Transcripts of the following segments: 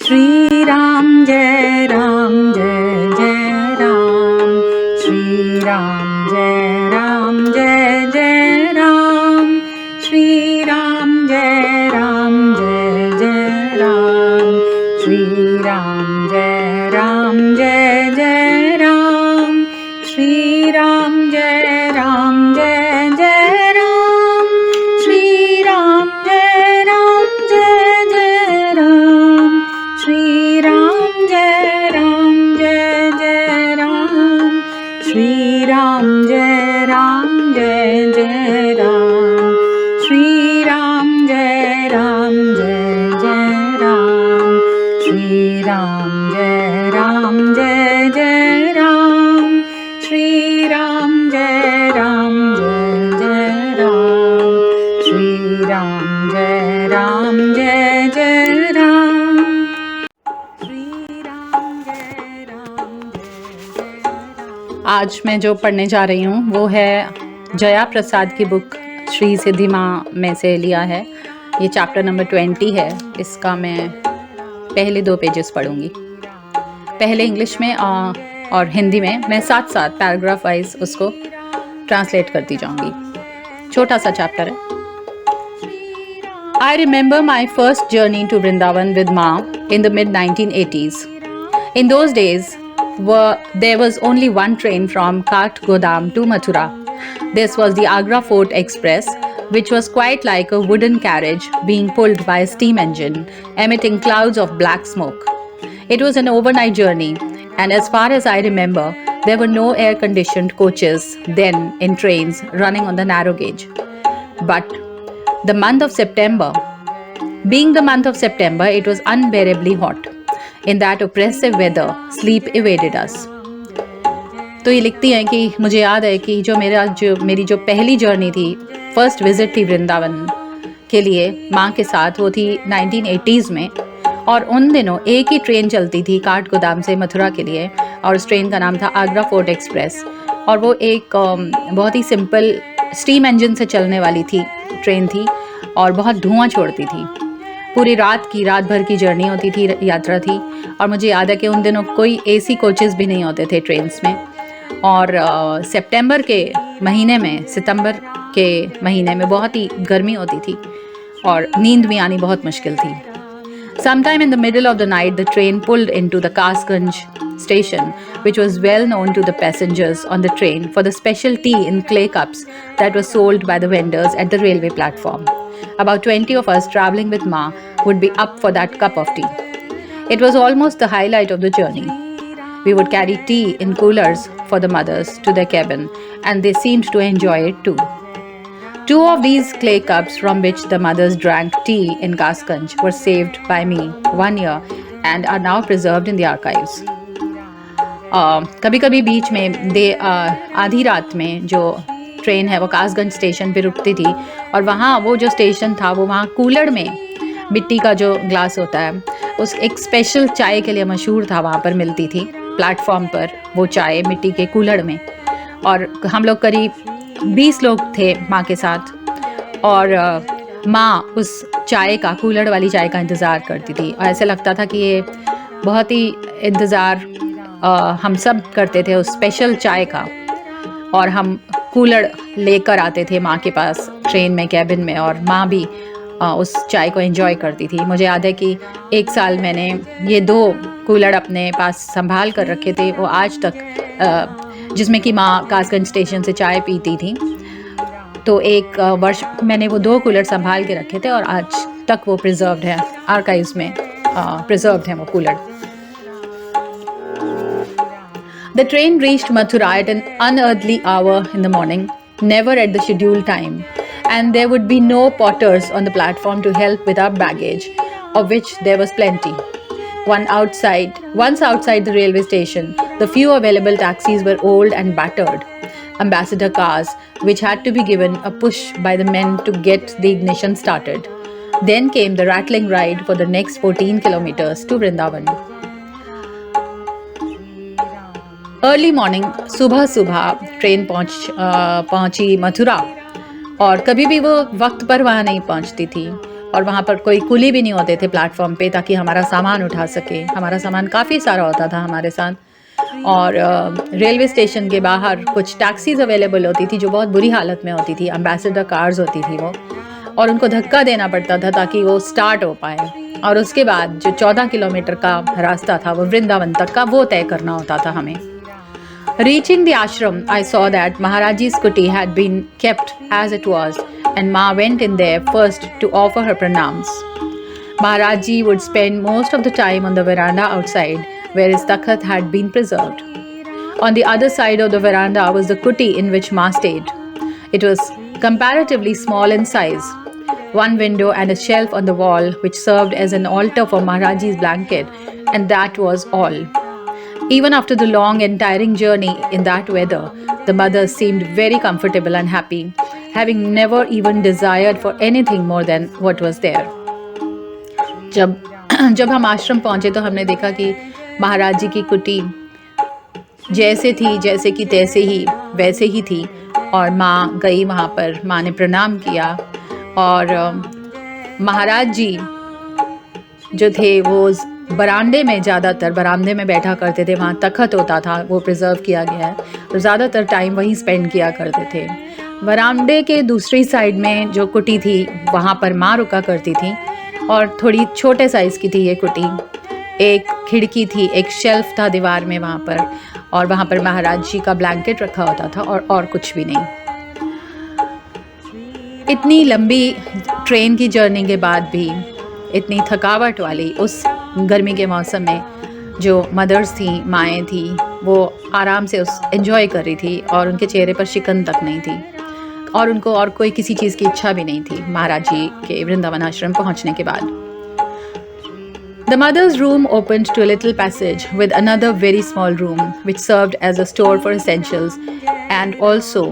श्री राम जय राम जय जय राम, श्री राम जय राम जय जय राम, श्री राम जय राम जय जय राम, श्री राम जय राम जय जय राम, श्री राम जय राम जय जय राम, श्री राम जय राम जय जय राम, श्री राम जय राम जय जय राम, श्री राम जय राम जय जय राम, श्री राम जय राम जय जय राम, श्री राम जय राम जय जय राम, श्री राम जय राम जय जय राम, श्री राम जय राम जय जय राम, श्री राम जय राम जय जय राम। आज मैं जो पढ़ने जा रही हूँ वो है जया प्रसाद की बुक श्री सिद्धि माँ में से लिया है। ये चैप्टर नंबर 20 है। इसका मैं पहले 2 पेजेस पढ़ूंगी, पहले इंग्लिश में और हिंदी में। मैं साथ साथ पैराग्राफ वाइज उसको ट्रांसलेट करती जाऊंगी। छोटा सा चैप्टर है। I remember my first journey to Vrindavan with Ma in the mid-1980s. In those days, there was only one train from Kathgodam to Mathura. This was the Agra Fort Express, which was quite like a wooden carriage being pulled by a steam engine, emitting clouds of black smoke. It was an overnight journey, and as far as I remember, there were no air-conditioned coaches then in trains running on the narrow gauge. But the month of September, being the month of September, it was unbearably hot. In that oppressive weather, sleep evaded us. तो ये लिखती हैं कि मुझे याद है कि मेरी जो पहली जर्नी थी, फर्स्ट विजिट थी वृंदावन के लिए माँ के साथ, वो थी 1980s में। और उन दिनों एक ही ट्रेन चलती थी काठगोदाम से मथुरा के लिए, और उस ट्रेन का नाम था आगरा फोर्ट एक्सप्रेस। और वो एक बहुत ही सिंपल स्टीम इंजन से चलने वाली ट्रेन थी और बहुत धुआं छोड़ती थी। पूरी रात भर की जर्नी होती थी, यात्रा थी। और मुझे याद है कि उन दिनों कोई एसी कोचेस भी नहीं होते थे ट्रेन्स में। और सितंबर के महीने में बहुत ही गर्मी होती थी और नींद भी आनी बहुत मुश्किल थी। Sometime in the middle of the night, the train pulled into the Kasganj station, which was well known to the passengers on the train for the special tea in clay cups that was sold by the vendors at the railway platform. About 20 of us traveling with Ma would be up for that cup of tea. It was almost the highlight of the journey. We would carry tea in coolers for the mothers to their cabin, and they seemed to enjoy it too. 2 of these clay cups from which the mothers drank tea in Kasganj were saved by me one year and are now preserved in the archives. कभी कभी बीच में आधी रात में जो train है वो Kasganj station पे रुकती थी, और वहाँ वो जो स्टेशन था वो वहाँ कूलर में मिट्टी का जो ग्लास होता है उस एक स्पेशल चाय के लिए मशहूर था। वहाँ पर मिलती थी प्लेटफॉर्म पर वो चाय मिट्टी के कूलर में। और हम लोग करीब 20 लोग थे माँ के साथ, और माँ उस कूलर वाली चाय का इंतज़ार करती थी। और ऐसे लगता था कि ये बहुत ही इंतज़ार हम सब करते थे उस स्पेशल चाय का। और हम कूलर लेकर आते थे माँ के पास ट्रेन में, कैबिन में, और माँ भी उस चाय को एंजॉय करती थी। मुझे याद है कि एक साल मैंने ये 2 कूलर अपने पास संभाल कर रखे थे, वो आज तक, जिसमें कि माँ कासगंज स्टेशन से चाय पीती थी। तो एक वर्ष मैंने वो 2 कूलर संभाल के रखे थे और आज तक वो प्रिजर्व्ड है, आर्काइव्स में प्रिजर्व्ड हैं वो cooler. The train reached Mathura at an unearthly hour in the morning, never at the scheduled time, and there would be no porters on the platform to help with our baggage, of which there was plenty. Once outside the railway station, the few available taxis were old and battered ambassador cars, which had to be given a push by the men to get the ignition started. Then came the rattling ride for the next 14 kilometers to Vrindavan. Early morning सुबह train पहुंची मथुरा, और कभी भी वो वक्त पर वहाँ नहीं पहुंचती थी। और वहाँ पर कोई कुली भी नहीं होते थे प्लेटफॉर्म पे ताकि हमारा सामान उठा सके। हमारा सामान काफ़ी सारा होता था हमारे साथ। और रेलवे स्टेशन के बाहर कुछ टैक्सीज़ अवेलेबल होती थी जो बहुत बुरी हालत में होती थी, एम्बेसडर कार्स होती थी वो, और उनको धक्का देना पड़ता था ताकि वो स्टार्ट हो पाए। और उसके बाद जो 14 किलोमीटर का रास्ता था वो वृंदावन तक का, वो तय करना होता था हमें। Reaching the ashram, I saw that Maharaji's kuti had been kept as it was, and Ma went in there first to offer her pranams. Maharaji would spend most of the time on the veranda outside, where his takhat had been preserved. On the other side of the veranda was the kuti in which Ma stayed. It was comparatively small in size. One window and a shelf on the wall which served as an altar for Maharaji's blanket, and that was all. Even after the long and tiring journey in that weather, the mother seemed very comfortable and happy, having never even desired for anything more than what was there. जब हम आश्रम पहुंचे तो हमने देखा कि महाराज जी की कुटी जैसे थी, जैसे कि तैसे ही वैसे ही थी। और माँ गई वहाँ पर, माँ ने प्रणाम किया, और महाराज जी जो थे वो बरामदे में, ज़्यादातर बरामदे में बैठा करते थे। वहाँ तख्त होता था, वो प्रिजर्व किया गया है, तो ज़्यादातर टाइम वहीं स्पेंड किया करते थे। बरामदे के दूसरी साइड में जो कुटी थी वहाँ पर माँ रुका करती थी, और थोड़ी छोटे साइज़ की थी ये कुटी। एक खिड़की थी, एक शेल्फ था दीवार में वहाँ पर, और वहाँ पर महाराज जी का ब्लैंकेट रखा होता था, और कुछ भी नहीं। इतनी लंबी ट्रेन की जर्नी के बाद भी, इतनी थकावट वाली उस गर्मी के मौसम में, जो मदर्स थी, माएँ थी, वो आराम से उस एंजॉय कर रही थी, और उनके चेहरे पर शिकन तक नहीं थी, और उनको और कोई किसी चीज़ की इच्छा भी नहीं थी महाराज जी के वृंदावन आश्रम पहुंचने के बाद। The mother's room opened to a little passage with another very small room which served as a store for essentials and also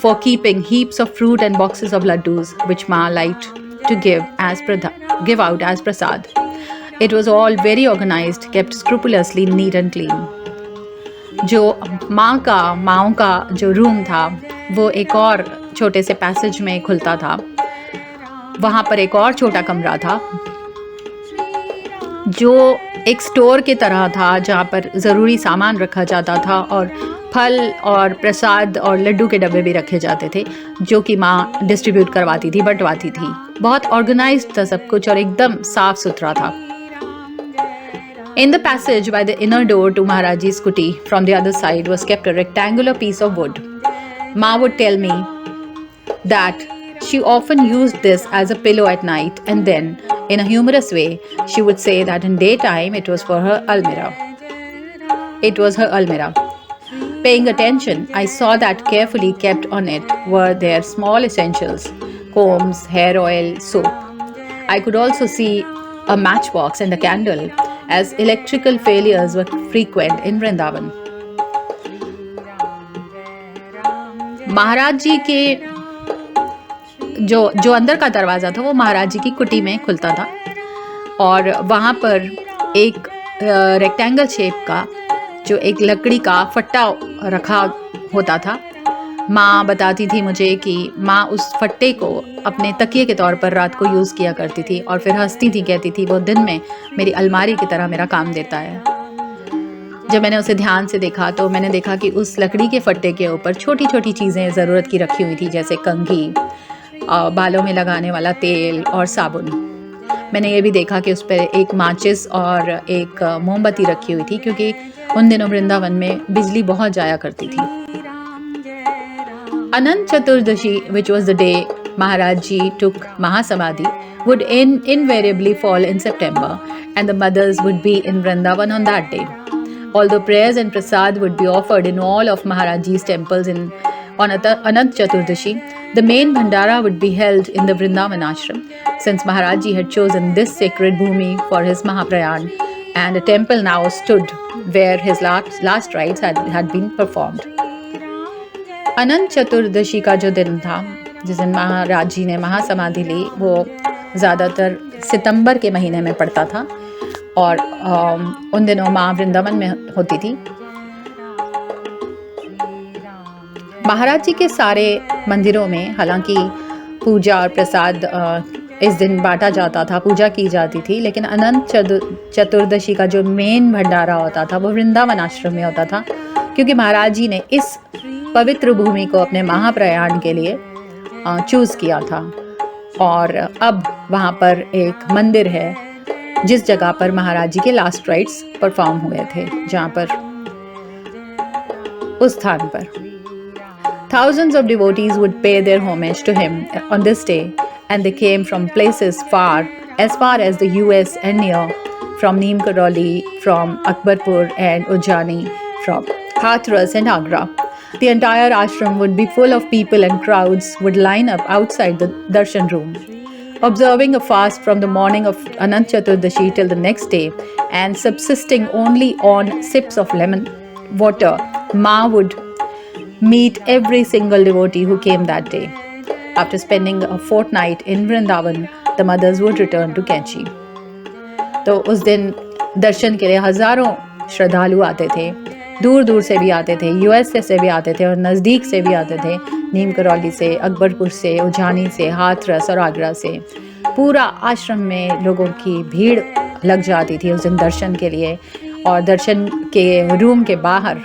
for keeping heaps of fruit and boxes of laddus which Ma liked to give out as prasad. It was all very organized, kept scrupulously neat and clean. जो माँओं का जो room था वो एक और छोटे से passage में खुलता था। वहाँ पर एक और छोटा कमरा था जो एक स्टोर की तरह था, जहाँ पर ज़रूरी सामान रखा जाता था, और फल और प्रसाद और लड्डू के डब्बे भी रखे जाते थे जो कि माँ डिस्ट्रीब्यूट करवाती थी, बंटवाती थी। बहुत ऑर्गेनाइज्ड था सब कुछ, और एकदम साफ सुथरा था। In the passage by the inner door to Maharaji's kuti, from the other side was kept a rectangular piece of wood. Ma would tell me that she often used this as a pillow at night, and then, in a humorous way, she would say that in daytime it was for her almirah. It was her almirah. Paying attention, I saw that carefully kept on it were their small essentials, combs, hair oil, soap. I could also see a matchbox and a candle, as electrical failures were frequent in Vrindavan. महाराज जी के जो अंदर का दरवाज़ा था वो महाराज जी की कुटी में खुलता था, और वहाँ पर एक रेक्टेंगल शेप का जो एक लकड़ी का फट्टा रखा होता था। माँ बताती थी मुझे कि माँ उस फट्टे को अपने तकिए के तौर पर रात को यूज़ किया करती थी, और फिर हंसती थी, कहती थी वो दिन में मेरी अलमारी की तरह मेरा काम देता है। जब मैंने उसे ध्यान से देखा तो मैंने देखा कि उस लकड़ी के फट्टे के ऊपर छोटी छोटी चीज़ें ज़रूरत की रखी हुई थी, जैसे कंघी, बालों में लगाने वाला तेल और साबुन। मैंने ये भी देखा कि उस पर एक माचिस और एक मोमबत्ती रखी हुई थी, क्योंकि उन दिनों वृंदावन में बिजली बहुत जाया करती थी। Anant Chaturdashi, which was the day Maharaj Ji took Mahasamadhi, would invariably fall in September, and the mothers would be in Vrindavan on that day. Although prayers and prasad would be offered in all of Maharaj Ji's temples on Anant Chaturdashi, the main bhandara would be held in the Vrindavan ashram, since Maharaj Ji had chosen this sacred bhumi for his Mahaprayan, and a temple now stood where his last rites had been performed. Anant Chaturdashi का जो दिन था, जिस दिन महाराज जी ने महासमाधि ली, वो ज़्यादातर सितंबर के महीने में पड़ता था, और उन दिनों माँ वृंदावन में होती थी। महाराज जी के सारे मंदिरों में हालांकि पूजा और प्रसाद इस दिन बांटा जाता था, पूजा की जाती थी। लेकिन अनंत चतुर्दशी का जो मेन भंडारा होता था वो वृंदावन आश्रम में होता था, क्योंकि महाराज जी ने इस पवित्र भूमि को अपने महाप्रयाण के लिए चूज़ किया था। और अब वहाँ पर एक मंदिर है जिस जगह पर महाराज जी के लास्ट राइट्स परफॉर्म हुए थे, जहाँ पर उस स्थान पर thousands of devotees would pay their homage to him on this day, and they came from places as far as the US and near, from Neem Karoli, from Akbarpur and Ujjani, from Hathras and Agra. The entire ashram would be full of people, and crowds would line up outside the darshan room. Observing a fast from the morning of Anant Chaturdashi till the next day, and subsisting only on sips of lemon water, Ma would meet every single devotee who came that day. After spending a fortnight in Vrindavan, the mothers would return to Kainchi. तो उस दिन दर्शन के लिए हज़ारों श्रद्धालु आते थे, दूर दूर से भी आते थे, यूएस से भी आते थे और नज़दीक से भी आते थे, नीम करौली से, अकबरपुर से, उज्जानी से, हाथरस और आगरा से। पूरा आश्रम में लोगों की भीड़ लग जाती थी उस दिन दर्शन के लिए। और दर्शन के रूम के बाहर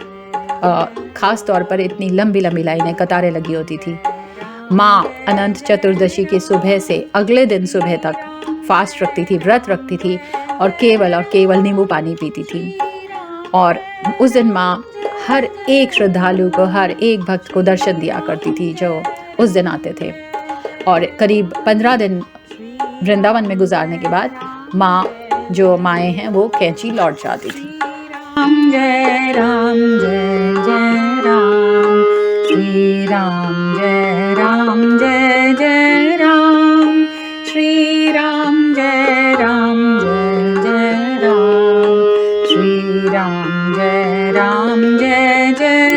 ख़ास तौर पर इतनी लंबी लंबी लाइनें, कतारें लगी होती थी। माँ अनंत चतुर्दशी की सुबह से अगले दिन सुबह तक फास्ट रखती थी, व्रत रखती थी और केवल नींबू पानी पीती थी। और उस दिन माँ हर एक श्रद्धालु को, हर एक भक्त को दर्शन दिया करती थी जो उस दिन आते थे। और करीब 15 दिन वृंदावन में गुजारने के बाद माँ, जो माएँ हैं, वो कैंची लौट जाती थी। जय राम जय जय राम, श्री राम जय राम जय जय राम, श्री राम जय राम जय जय राम, श्री राम जय राम जय जय